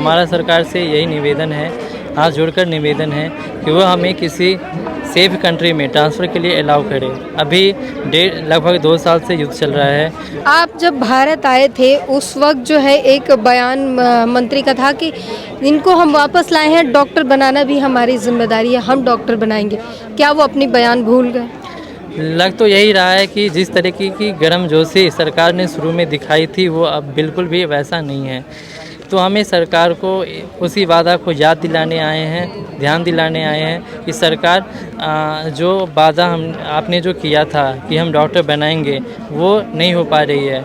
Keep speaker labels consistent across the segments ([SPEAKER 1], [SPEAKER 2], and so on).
[SPEAKER 1] हमारा सरकार से यही निवेदन है, हाथ जोड़कर निवेदन है कि वो हमें किसी सेफ कंट्री में ट्रांसफ़र के लिए अलाउ करे। अभी लगभग 2 साल से युद्ध चल रहा है।
[SPEAKER 2] आप जब भारत आए थे उस वक्त जो है एक बयान मंत्री का था कि इनको हम वापस लाए हैं, डॉक्टर बनाना भी हमारी जिम्मेदारी है, हम डॉक्टर बनाएंगे। क्या वो अपनी बयान भूल गए?
[SPEAKER 1] लग तो यही रहा है कि जिस तरीके की गर्मजोशी सरकार ने शुरू में दिखाई थी वो अब बिल्कुल भी वैसा नहीं है। तो हमें सरकार को उसी वादा को याद दिलाने आए हैं, ध्यान दिलाने आए हैं कि सरकार जो वादा आपने जो किया था कि हम डॉक्टर बनाएंगे वो नहीं हो पा रही है।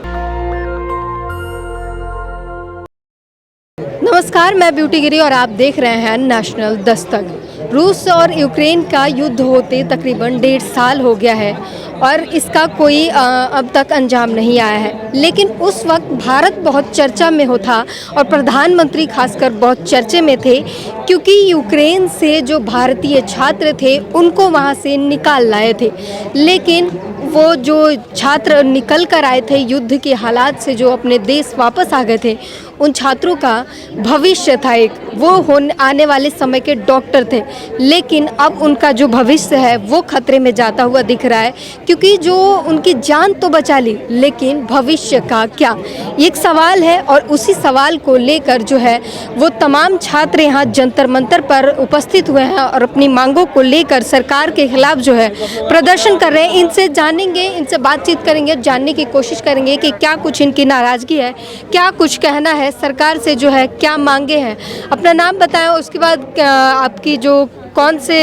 [SPEAKER 2] नमस्कार, मैं ब्यूटी गिरी और आप देख रहे हैं नेशनल दस्तक। रूस और यूक्रेन का युद्ध होते तकरीबन 1.5 साल हो गया है और इसका कोई अब तक अंजाम नहीं आया है। लेकिन उस वक्त भारत बहुत चर्चा में हो था और प्रधानमंत्री खासकर बहुत चर्चे में थे, क्योंकि यूक्रेन से जो भारतीय छात्र थे उनको वहाँ से निकाल लाए थे। लेकिन वो जो छात्र निकल कर आए थे युद्ध के हालात से, जो अपने देश वापस आ गए थे, उन छात्रों का भविष्य था एक, वो आने वाले समय के डॉक्टर थे। लेकिन अब उनका जो भविष्य है वो खतरे में जाता हुआ दिख रहा है, क्योंकि जो उनकी जान तो बचा ली लेकिन भविष्य का क्या, एक सवाल है। और उसी सवाल को लेकर जो है वो तमाम छात्र यहाँ जंतर मंतर पर उपस्थित हुए हैं और अपनी मांगों को लेकर सरकार के खिलाफ जो है प्रदर्शन कर रहे हैं। इनसे जानेंगे, इनसे बातचीत करेंगे, जानने की कोशिश करेंगे कि क्या कुछ इनकी नाराज़गी है, क्या कुछ कहना है, सरकार से जो है क्या मांगे हैं। अपना नाम बताएं, उसके बाद आपकी जो कौन से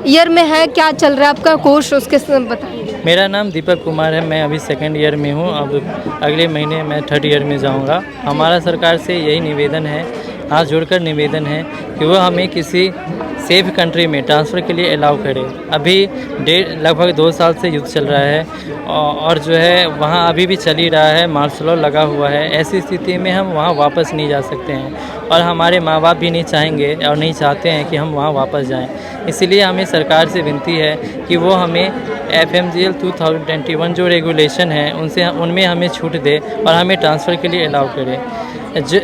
[SPEAKER 2] ईयर में है, क्या चल रहा है आपका कोर्स, उसके बताएं।
[SPEAKER 1] मेरा नाम दीपक कुमार है, मैं अभी 2nd ईयर में हूँ। अब अगले महीने मैं 3rd ईयर में जाऊँगा। हमारा सरकार से यही निवेदन है, हाथ जोड़कर निवेदन है कि वो हमें किसी सेफ कंट्री में ट्रांसफ़र के लिए अलाउ करे। अभी लगभग 2 साल से युद्ध चल रहा है और जो है वहाँ अभी भी चल ही रहा है, मार्शल लॉ लगा हुआ है। ऐसी स्थिति में हम वहाँ वापस नहीं जा सकते हैं और हमारे माँ बाप भी नहीं चाहेंगे और नहीं चाहते हैं कि हम वहाँ वापस जाएं। इसलिए हमें सरकार से विनती है कि वो हमें FMGL 2021 जो रेगुलेशन है उनमें हमें छूट दे और हमें ट्रांसफ़र के लिए अलाउ करे।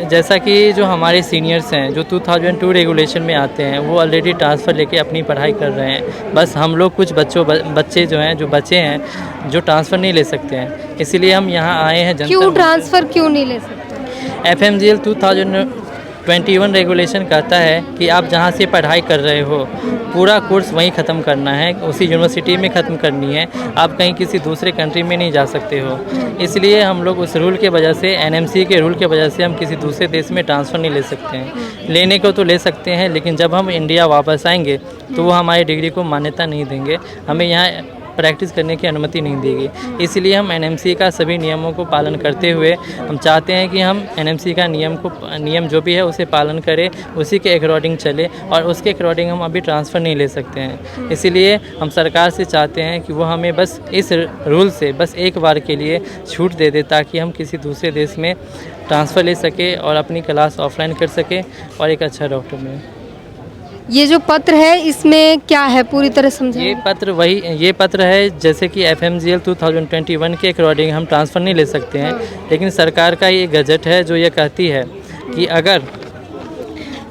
[SPEAKER 1] जैसा कि जो हमारे सीनियर्स हैं जो 2002 रेगुलेशन में आते हैं वो ऑलरेडी ट्रांसफ़र लेके अपनी पढ़ाई कर रहे हैं। बस हम लोग कुछ बच्चे जो हैं, जो बच्चे हैं, जो ट्रांसफ़र नहीं ले सकते हैं। इसीलिए हम यहाँ आए हैं।
[SPEAKER 2] क्यों ट्रांसफ़र क्यों नहीं ले सकते?
[SPEAKER 1] FMGL 2021 रेगुलेशन कहता है कि आप जहाँ से पढ़ाई कर रहे हो पूरा कोर्स वहीं ख़त्म करना है, उसी यूनिवर्सिटी में ख़त्म करनी है। आप कहीं किसी दूसरे कंट्री में नहीं जा सकते हो। इसलिए हम लोग उस रूल के वजह से, NMC के रूल के वजह से हम किसी दूसरे देश में ट्रांसफ़र नहीं ले सकते हैं। लेने को तो ले सकते हैं, लेकिन जब हम इंडिया वापस आएंगे तो वो हमारी डिग्री को मान्यता नहीं देंगे, हमें यहाँ प्रैक्टिस करने की अनुमति नहीं देगी। इसलिए हम NMC का सभी नियमों को पालन करते हुए हम चाहते हैं कि हम NMC का नियम जो भी है उसे पालन करें, उसी के अकॉर्डिंग चले और उसके अकॉर्डिंग हम अभी ट्रांसफ़र नहीं ले सकते हैं। इसलिए हम सरकार से चाहते हैं कि वो हमें बस इस रूल से बस एक बार के लिए छूट दे दे, ताकि हम किसी दूसरे देश में ट्रांसफ़र ले सके और अपनी क्लास ऑफलाइन कर सके और एक अच्छा डॉक्टर बने।
[SPEAKER 2] ये जो पत्र है इसमें क्या है, पूरी तरह समझाएं।
[SPEAKER 1] ये पत्र है जैसे कि FMGL 2021 के अकॉर्डिंग हम ट्रांसफ़र नहीं ले सकते हैं, लेकिन सरकार का ये गजट है जो ये कहती है कि अगर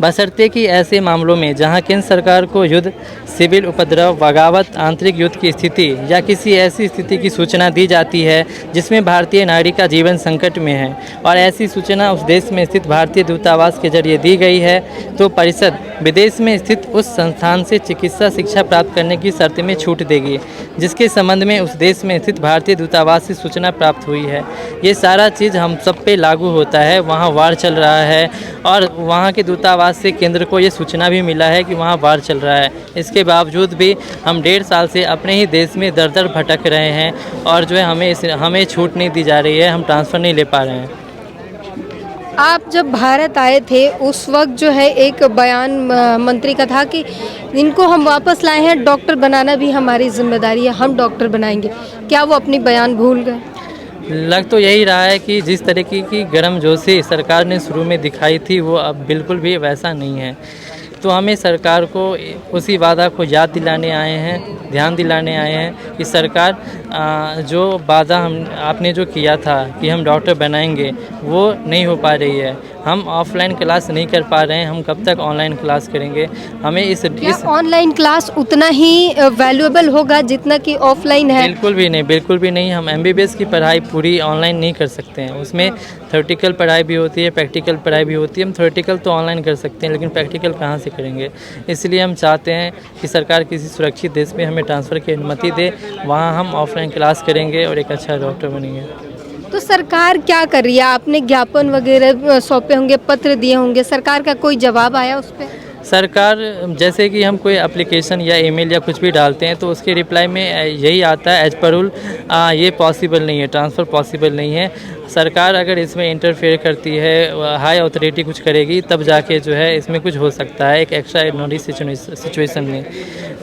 [SPEAKER 1] बशर्ते कि ऐसे मामलों में जहां केंद्र सरकार को युद्ध, सिविल उपद्रव, बगावत, आंतरिक युद्ध की स्थिति या किसी ऐसी स्थिति की सूचना दी जाती है जिसमें भारतीय नागरिक का जीवन संकट में है और ऐसी सूचना उस देश में स्थित भारतीय दूतावास के जरिए दी गई है, तो परिषद विदेश में स्थित उस संस्थान से चिकित्सा शिक्षा प्राप्त करने की शर्त में छूट देगी जिसके संबंध में उस देश में स्थित भारतीय दूतावास से सूचना प्राप्त हुई है। ये सारा चीज़ हम सब पे लागू होता है। वहाँ वार चल रहा है और वहाँ के दूतावास से केंद्र को ये सूचना भी मिला है कि वहाँ वार चल रहा है। इसके बावजूद भी हम 1.5 साल से अपने ही देश में दर दर भटक रहे हैं और जो है हमें छूट नहीं दी जा रही है, हम ट्रांसफ़र नहीं ले पा रहे हैं।
[SPEAKER 2] आप जब भारत आए थे उस वक्त जो है एक बयान मंत्री का था कि इनको हम वापस लाए हैं, डॉक्टर बनाना भी हमारी जिम्मेदारी है, हम डॉक्टर बनाएंगे। क्या वो अपनी बयान भूल गए?
[SPEAKER 1] लग तो यही रहा है कि जिस तरीके की गर्मजोशी सरकार ने शुरू में दिखाई थी वो अब बिल्कुल भी वैसा नहीं है। तो हमें सरकार को उसी वादा को याद दिलाने आए हैं, ध्यान दिलाने आए हैं कि सरकार जो वादा हम आपने जो किया था कि हम डॉक्टर बनाएंगे, वो नहीं हो पा रही है। हम ऑफलाइन क्लास नहीं कर पा रहे हैं, हम कब तक ऑनलाइन क्लास करेंगे? हमें
[SPEAKER 2] क्या ऑनलाइन क्लास उतना ही वैल्यूएबल होगा जितना कि ऑफलाइन है?
[SPEAKER 1] बिल्कुल भी नहीं। हम एमबीबीएस की पढ़ाई पूरी ऑनलाइन नहीं कर सकते हैं। उसमें थ्योरेटिकल पढ़ाई भी होती है, प्रैक्टिकल पढ़ाई भी होती है। हम थ्योरेटिकल तो ऑनलाइन कर सकते हैं, लेकिन प्रैक्टिकल कहाँ से करेंगे? इसलिए हम चाहते हैं कि सरकार किसी सुरक्षित देश में हमें ट्रांसफ़र की अनुमति दे, वहाँ हम ऑफलाइन क्लास करेंगे और एक अच्छा डॉक्टर बनेंगे।
[SPEAKER 2] तो सरकार क्या कर रही है? आपने ज्ञापन वगैरह सौंपे होंगे, पत्र दिए होंगे, सरकार का कोई जवाब आया उस पर?
[SPEAKER 1] सरकार, जैसे कि हम कोई एप्लीकेशन या ईमेल या कुछ भी डालते हैं तो उसके रिप्लाई में यही आता है, एज पर रूल ये पॉसिबल नहीं है, ट्रांसफ़र पॉसिबल नहीं है। सरकार अगर इसमें इंटरफेयर करती है, हाई अथॉरिटी कुछ करेगी, तब जाके जो है इसमें कुछ हो सकता है एक एक्स्ट्रा ऑर्डिनरी सिचुएशन में।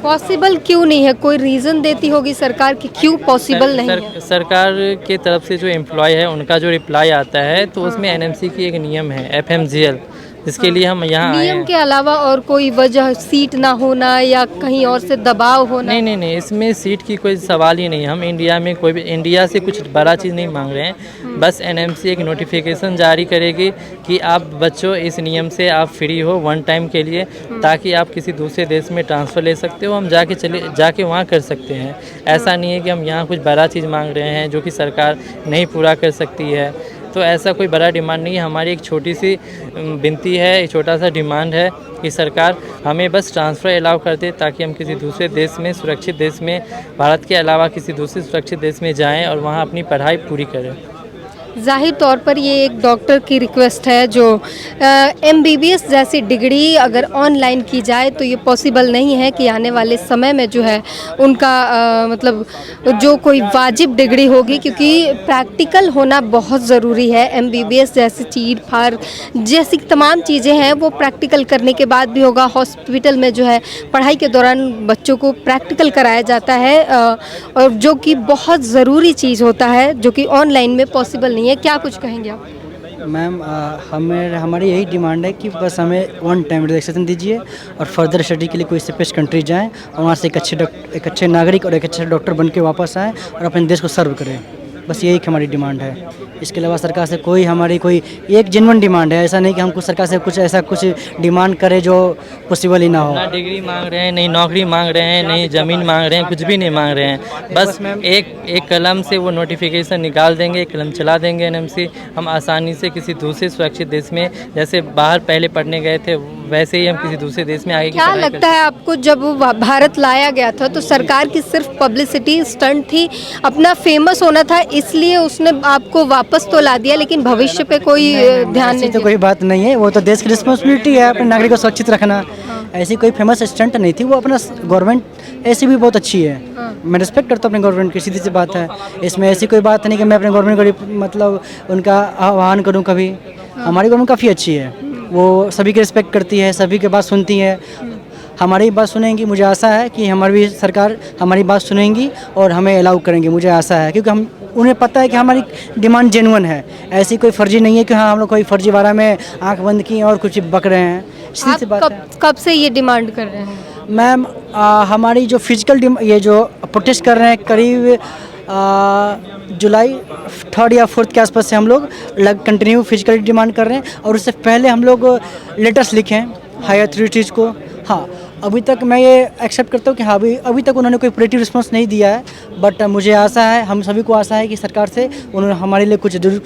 [SPEAKER 2] पॉसिबल क्यों नहीं है? कोई रीज़न देती होगी सरकार कि क्यों पॉसिबल नहीं है?
[SPEAKER 1] सरकार के तरफ से जो एम्प्लॉय है उनका जो रिप्लाई आता है तो उसमें एनएमसी की एक नियम है, एफएमजीएल, जिसके लिए हम यहाँ आए
[SPEAKER 2] नियम
[SPEAKER 1] हैं।
[SPEAKER 2] के अलावा और कोई वजह, सीट ना होना या कहीं और से दबाव होना?
[SPEAKER 1] नहीं, इसमें सीट की कोई सवाल ही नहीं है। हम इंडिया में कोई भी इंडिया से कुछ बड़ा चीज़ नहीं मांग रहे हैं। बस एनएमसी एक नोटिफिकेशन जारी करेगी कि आप बच्चों इस नियम से आप फ्री हो वन टाइम के लिए, ताकि आप किसी दूसरे देश में ट्रांसफ़र ले सकते हो, हम जाके वहाँ कर सकते हैं। ऐसा नहीं है कि हम यहाँ कुछ बड़ा चीज़ मांग रहे हैं जो कि सरकार नहीं पूरा कर सकती है। तो ऐसा कोई बड़ा डिमांड नहीं है। हमारी एक छोटी सी विनती है, एक छोटा सा डिमांड है कि सरकार हमें बस ट्रांसफ़र अलाउ कर दे, ताकि हम किसी दूसरे देश में, सुरक्षित देश में, भारत के अलावा किसी दूसरे सुरक्षित देश में जाएं और वहां अपनी पढ़ाई पूरी करें।
[SPEAKER 2] ज़ाहिर तौर पर ये एक डॉक्टर की रिक्वेस्ट है जो एमबीबीएस जैसी डिग्री अगर ऑनलाइन की जाए तो ये पॉसिबल नहीं है कि आने वाले समय में जो है उनका मतलब जो कोई वाजिब डिग्री होगी, क्योंकि प्रैक्टिकल होना बहुत ज़रूरी है। एमबीबीएस जैसी चीर फाड़ जैसी तमाम चीज़ें हैं वो प्रैक्टिकल करने के बाद भी होगा। हॉस्पिटल में जो है पढ़ाई के दौरान बच्चों को प्रैक्टिकल कराया जाता है और जो कि बहुत ज़रूरी चीज़ होता है, जो कि ऑनलाइन में पॉसिबल नहीं है। क्या कुछ कहेंगे आप?
[SPEAKER 3] मैम, हमारी यही डिमांड है कि बस हमें वन टाइम रिलैक्सेशन दीजिए और फर्दर स्टडी के लिए कोई स्पेशल कंट्री जाएं और वहाँ से एक अच्छे नागरिक और एक अच्छे डॉक्टर बन के वापस आएँ और अपने देश को सर्व करें। बस यही हमारी डिमांड है। इसके अलावा सरकार से हमारी कोई एक जेन्युइन डिमांड है। ऐसा नहीं कि हमको सरकार से कुछ डिमांड करे जो पॉसिबल ही ना हो।
[SPEAKER 1] ना डिग्री मांग रहे हैं, नहीं नौकरी मांग रहे हैं, नहीं ज़मीन मांग रहे हैं, कुछ भी नहीं मांग रहे हैं। बस एक कलम से वो नोटिफिकेशन निकाल देंगे, एक कलम चला देंगे एनएमसी। हम आसानी से किसी दूसरे सुरक्षित देश में, जैसे बाहर पहले पढ़ने गए थे, वैसे ही हम किसी दूसरे देश में आगे की
[SPEAKER 2] क्या
[SPEAKER 1] पढ़ाई
[SPEAKER 2] लगता है आपको, जब भारत लाया गया था तो सरकार की सिर्फ पब्लिसिटी स्टंट थी, अपना फेमस होना था, इसलिए उसने आपको वापस तो ला दिया, लेकिन भविष्य पे कोई ध्यान नहीं
[SPEAKER 3] तो कोई बात नहीं है। वो तो देश की रिस्पॉन्सिबिलिटी है अपने नागरिक को सुरक्षित रखना। ऐसी कोई फेमस स्टंट नहीं थी। वो अपना गवर्नमेंट ऐसी भी बहुत अच्छी है। मैं रिस्पेक्ट करता हूँ अपने गवर्नमेंट की, सीधी सी बात है। इसमें ऐसी कोई बात नहीं कि मैं अपने गवर्नमेंट को मतलब उनका आह्वान करूँ कभी। हमारी गवर्नमेंट काफ़ी अच्छी है, वो सभी की रिस्पेक्ट करती है, सभी की बात सुनती है, हमारी बात सुनेंगी। मुझे आशा है कि हमारी भी सरकार हमारी बात सुनेंगी और हमें अलाउ करेंगी, मुझे आशा है, क्योंकि हम उन्हें पता है कि हमारी डिमांड जेन्युइन है। ऐसी कोई फर्जी नहीं है कि हाँ हम लोग कोई फर्जी बारा में आंख बंद की और कुछ बक रहे हैं।
[SPEAKER 2] आप कब से ये डिमांड कर रहे हैं?
[SPEAKER 3] मैम, हमारी जो फिजिकल ये जो प्रोटेस्ट कर रहे हैं करीब जुलाई 3rd या 4th के आसपास से हम लोग कंटिन्यू फिजिकली डिमांड कर रहे हैं। और उससे पहले हम लोग लेटर्स लिखे हैं हायर अथॉरिटीज़ को। हाँ, अभी तक मैं ये एक्सेप्ट करता हूँ कि हाँ अभी तक उन्होंने कोई पॉजिटिव रिस्पांस नहीं दिया है, बट मुझे आशा है, हम सभी को आशा है कि सरकार से उन्होंने हमारे लिए कुछ जरूर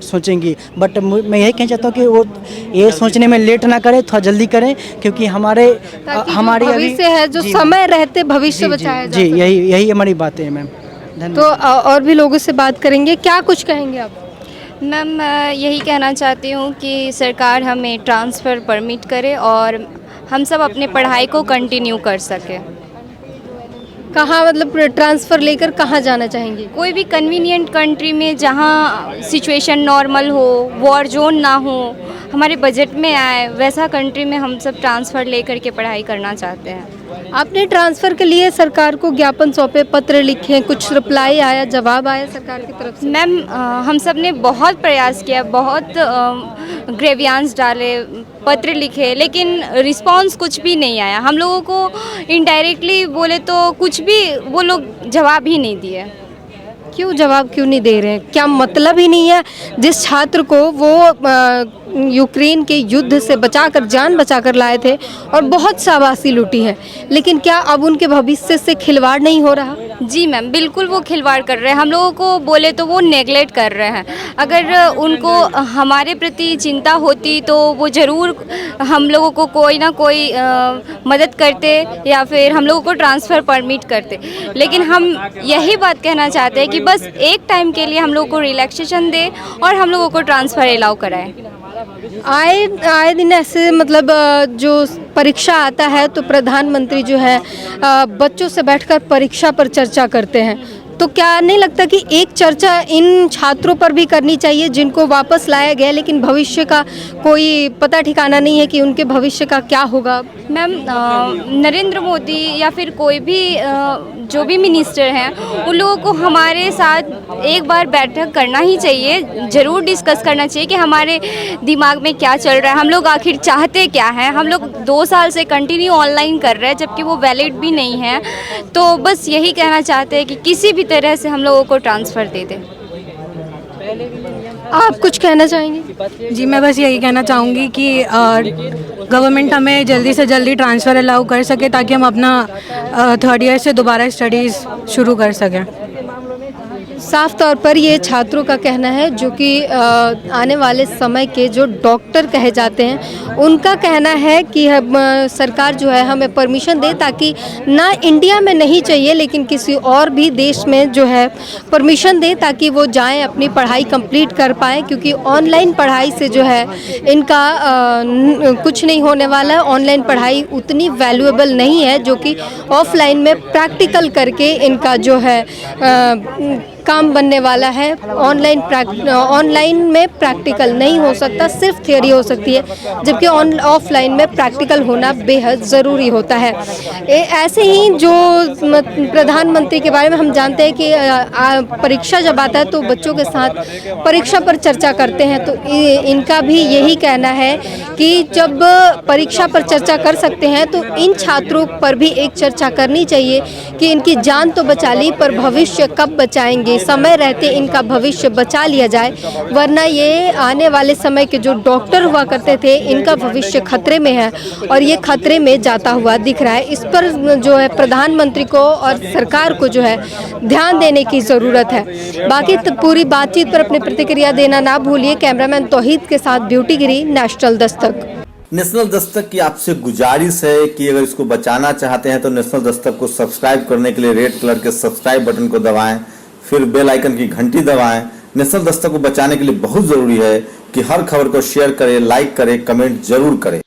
[SPEAKER 3] सोचेंगी। बट मैं यही कहना चाहता हूँ कि वो ये सोचने में लेट ना करें, थोड़ा जल्दी करें, क्योंकि हमारी
[SPEAKER 2] भविष्य है जो समय रहते भविष्य बचाया जा
[SPEAKER 3] जी, यही हमारी बातें हैं मैम।
[SPEAKER 2] तो और भी लोगों से बात करेंगे, क्या कुछ कहेंगे आप?
[SPEAKER 4] मैम, मैं यही कहना चाहती हूँ कि सरकार हमें ट्रांसफ़र परमिट करे और हम सब अपने पढ़ाई को कंटिन्यू कर सकें।
[SPEAKER 2] कहाँ, मतलब ट्रांसफ़र लेकर कहाँ जाना चाहेंगे?
[SPEAKER 4] कोई भी कन्वीनियंट कंट्री में जहाँ सिचुएशन नॉर्मल हो, वॉर जोन ना हो, हमारे बजट में आए, वैसा कंट्री में हम सब ट्रांसफ़र लेकर के पढ़ाई करना चाहते हैं।
[SPEAKER 2] आपने ट्रांसफ़र के लिए सरकार को ज्ञापन सौंपे, पत्र लिखे, कुछ रिप्लाई आया, जवाब आया सरकार की तरफ से?
[SPEAKER 4] मैम, हम सब ने बहुत प्रयास किया, बहुत ग्रेवियांस डाले, पत्र लिखे, लेकिन रिस्पांस कुछ भी नहीं आया। हम लोगों को इनडायरेक्टली बोले तो कुछ भी वो लोग जवाब ही नहीं दिए।
[SPEAKER 2] क्यों जवाब क्यों नहीं दे रहे हैं? क्या मतलब ही नहीं है? जिस छात्र को वो यूक्रेन के युद्ध से बचाकर जान बचाकर लाए थे और बहुत शाबाशी लूटी है, लेकिन क्या अब उनके भविष्य से खिलवाड़ नहीं हो रहा?
[SPEAKER 4] जी मैम, बिल्कुल वो खिलवाड़ कर रहे हैं। हम लोगों को बोले तो वो नेगलेक्ट कर रहे हैं। अगर उनको हमारे प्रति चिंता होती तो वो ज़रूर हम लोगों को कोई ना कोई मदद करते या फिर हम लोगों को ट्रांसफ़र परमिट करते। लेकिन हम यही बात कहना चाहते हैं कि बस एक टाइम के लिए हम लोगों को रिलैक्सेशन दे और हम लोगों को ट्रांसफ़र अलाउ कराएं।
[SPEAKER 2] आए दिन ऐसे मतलब जो परीक्षा आता है तो प्रधानमंत्री जो है बच्चों से बैठकर परीक्षा पर चर्चा करते हैं। तो क्या नहीं लगता कि एक चर्चा इन छात्रों पर भी करनी चाहिए जिनको वापस लाया गया, लेकिन भविष्य का कोई पता ठिकाना नहीं है कि उनके भविष्य का क्या होगा?
[SPEAKER 4] मैम, नरेंद्र मोदी या फिर कोई भी जो भी मिनिस्टर हैं उन लोगों को हमारे साथ एक बार बैठक करना ही चाहिए, ज़रूर डिस्कस करना चाहिए कि हमारे दिमाग में क्या चल रहा है, हम लोग आखिर चाहते क्या हैं। हम लोग 2 साल से कंटिन्यू ऑनलाइन कर रहे हैं जबकि वो वैलिड भी नहीं है। तो बस यही कहना चाहते हैं कि किसी भी तरह से हम लोगों को ट्रांसफ़र दे दें।
[SPEAKER 2] आप कुछ कहना चाहेंगे?
[SPEAKER 5] जी, मैं बस यही कहना चाहूँगी कि गवर्नमेंट हमें जल्दी से जल्दी ट्रांसफ़र अलाउ कर सके ताकि हम अपना 3rd ईयर से दोबारा स्टडीज़ शुरू कर सकें।
[SPEAKER 2] साफ तौर पर ये छात्रों का कहना है जो कि आने वाले समय के जो डॉक्टर कहे जाते हैं उनका कहना है कि सरकार जो है हमें परमिशन दे, ताकि ना इंडिया में नहीं चाहिए लेकिन किसी और भी देश में जो है परमिशन दे ताकि वो जाएं अपनी पढ़ाई कंप्लीट कर पाएँ, क्योंकि ऑनलाइन पढ़ाई से जो है इनका कुछ नहीं होने वाला है। ऑनलाइन पढ़ाई उतनी वैल्यूएबल नहीं है जो कि ऑफलाइन में प्रैक्टिकल करके इनका जो है काम बनने वाला है। ऑनलाइन में प्रैक्टिकल नहीं हो सकता, सिर्फ थियोरी हो सकती है, जबकि ऑफलाइन में प्रैक्टिकल होना बेहद ज़रूरी होता है। ऐसे ही जो प्रधानमंत्री के बारे में हम जानते हैं कि परीक्षा जब आता है तो बच्चों के साथ परीक्षा पर चर्चा करते हैं, तो इनका भी यही कहना है कि जब परीक्षा पर चर्चा कर सकते हैं तो इन छात्रों पर भी एक चर्चा करनी चाहिए कि इनकी जान तो बचा ली पर भविष्य कब बचाएंगे, समय रहते इनका भविष्य बचा लिया जाए, वरना ये आने वाले समय के जो डॉक्टर हुआ करते थे इनका भविष्य खतरे में है और ये खतरे में जाता हुआ दिख रहा है। इस पर जो है प्रधानमंत्री को और सरकार को जो है ध्यान देने की ज़रूरत है। बाकी तो पूरी बातचीत पर अपनी प्रतिक्रिया देना ना भूलिए। कैमरामैन तौहीद के साथ ब्यूटी गिरी, नेशनल दस्तक।
[SPEAKER 6] नेशनल दस्तक की आपसे गुजारिश है कि अगर इसको बचाना चाहते हैं तो नेशनल दस्तक को सब्सक्राइब करने के लिए रेड कलर के सब्सक्राइब बटन को दबाएं, फिर बेल आइकन की घंटी दबाएं। नेशनल दस्तक को बचाने के लिए बहुत जरूरी है कि हर खबर को शेयर करें, लाइक करें, कमेंट जरूर करें।